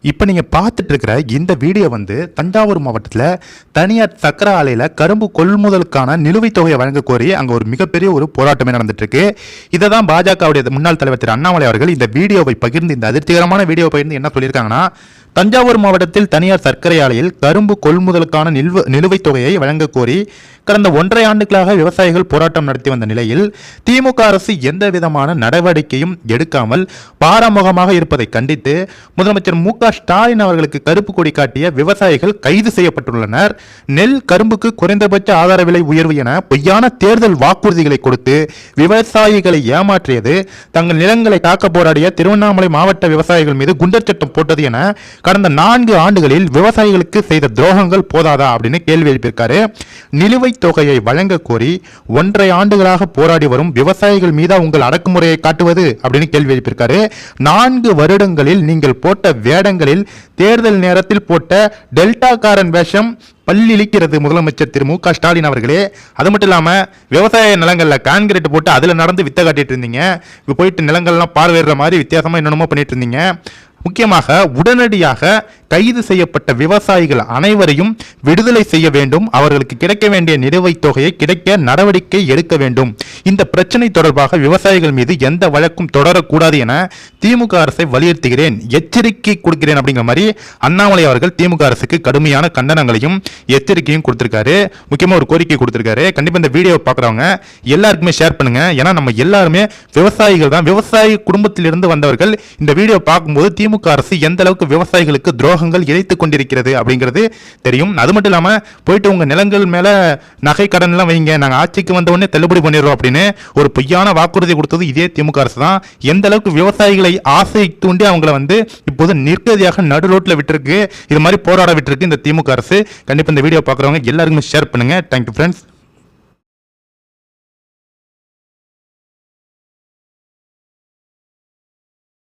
இப்போ நீங்கள் பார்த்துட்டு இருக்கிற இந்த வீடியோ வந்து தஞ்சாவூர் மாவட்டத்தில் தனியார் சக்கர ஆலையில் கரும்பு கொள்முதலுக்கான நிலுவைத் தொகையை வழங்க கோரி அங்கே ஒரு மிகப்பெரிய ஒரு போராட்டமே நடந்துட்டு இருக்கு. இதை தான் பாஜகவுடைய முன்னாள் தலைவர் திரு அண்ணாமலை அவர்கள் இந்த வீடியோவை பகிர்ந்து, இந்த அதிர்ச்சிகரமான வீடியோ பகிர்ந்து என்ன சொல்லியிருக்காங்கன்னா, தஞ்சாவூர் மாவட்டத்தில் தனியார் சர்க்கரை ஆலையில் கரும்பு கொள்முதலுக்கான நிலுவைத் தொகையை வழங்க கோரி கடந்த 1.5 ஆண்டுகளாக விவசாயிகள் போராட்டம் நடத்தி வந்த நிலையில் திமுக அரசு எந்த விதமான நடவடிக்கையும் எடுக்காமல் பாராமுகமாக இருப்பதை கண்டித்து முதலமைச்சர் மு.க.ஸ்டாலின் அவர்களுக்கு கருப்பு கொடி காட்டிய விவசாயிகள் கைது செய்யப்பட்டுள்ளனர். நெல் கரும்புக்கு குறைந்தபட்ச ஆதார விலை உயர்வு என பொய்யான தேர்தல் வாக்குறுதிகளை கொடுத்து விவசாயிகளை ஏமாற்றியது, தங்கள் நிலங்களை காக்க போராடிய திருவண்ணாமலை மாவட்ட விவசாயிகள் மீது குண்டர் சட்டம் போட்டது என கடந்த 4 ஆண்டுகளில் விவசாயிகளுக்கு செய்த துரோகங்கள் போதாதா அப்படின்னு கேள்வி எழுப்பியிருக்காரு. நிலுவைத் தொகையை வழங்க கோரி 1.5 ஆண்டுகளாக போராடி வரும் விவசாயிகள் மீது உங்கள் அடக்குமுறையை காட்டுவது அப்படின்னு கேள்வி எழுப்பியிருக்காரு. 4 வருடங்களில் நீங்கள் போட்ட வேடங்களில் தேர்தல் நேரத்தில் போட்ட டெல்டாக்காரன் வேஷம் பல்லிழிக்கிறது முதலமைச்சர் திரு மு.க.ஸ்டாலின் அவர்களே. அது மட்டும் இல்லாமல் விவசாய நிலங்களில் கான்கிரீட் போட்டு அதில் நடந்து வித்த காட்டிட்டு இருந்தீங்க. இப்போ போயிட்டு நிலங்கள்லாம் பார்வையிடுற மாதிரி வித்தியாசமாக என்னென்னமோ பண்ணிட்டு இருந்தீங்க. முக்கியமாக உடனடியாக கைது செய்யப்பட்ட விவசாயிகள் அனைவரையும் விடுதலை செய்ய வேண்டும். அவர்களுக்கு கிடைக்க வேண்டிய நிலுவைத் தொகையை கிடைக்க நடவடிக்கை எடுக்க வேண்டும். இந்த பிரச்சனை தொடர்பாக விவசாயிகள் மீது எந்த வழக்கும் தொடரக்கூடாது என திமுக அரசை வலியுறுத்துகிறேன், எச்சரிக்கை கொடுக்கிறேன் அப்படிங்கிற மாதிரி அண்ணாமலை அவர்கள் திமுக அரசுக்கு கடுமையான கண்டனங்களையும் எச்சரிக்கையும் கொடுத்திருக்காரு. முக்கியமாக ஒரு கோரிக்கை கொடுத்திருக்காரு. கண்டிப்பாக இந்த வீடியோ பார்க்குறவங்க எல்லாருக்குமே ஷேர் பண்ணுங்க. ஏன்னா நம்ம எல்லாருமே விவசாயிகள் தான், விவசாய குடும்பத்திலிருந்து வந்தவர்கள். இந்த வீடியோ பார்க்கும்போது திமுக அரசு எந்த அளவுக்கு விவசாயிகளுக்கு துரோகங்கள் இழைத்துக் கொண்டிருக்கிறது அப்படிங்கிறது தெரியும். அது மட்டும் இல்லாம போயிட்டு உங்க நிலங்கள் மேல நகை கடன் எல்லாம் வைங்க, நாங்க ஆட்சிக்கு வந்த உடனே தள்ளுபடி பண்ணிடுறோம் அப்படின்னு ஒரு பொய்யான வாக்குறுதி கொடுத்தது இதே திமுக அரசு தான். எந்த அளவுக்கு விவசாயிகளை ஆசை தூண்டி அவங்களை வந்து இப்போது நிர்கதியாக நடு ரோட்ல விட்டுருக்கு, இது மாதிரி போராட விட்டுருக்கு இந்த திமுக அரசு. கண்டிப்பா இந்த வீடியோ பார்க்குறவங்க எல்லாருக்குமே ஷேர் பண்ணுங்க. Thank you friends.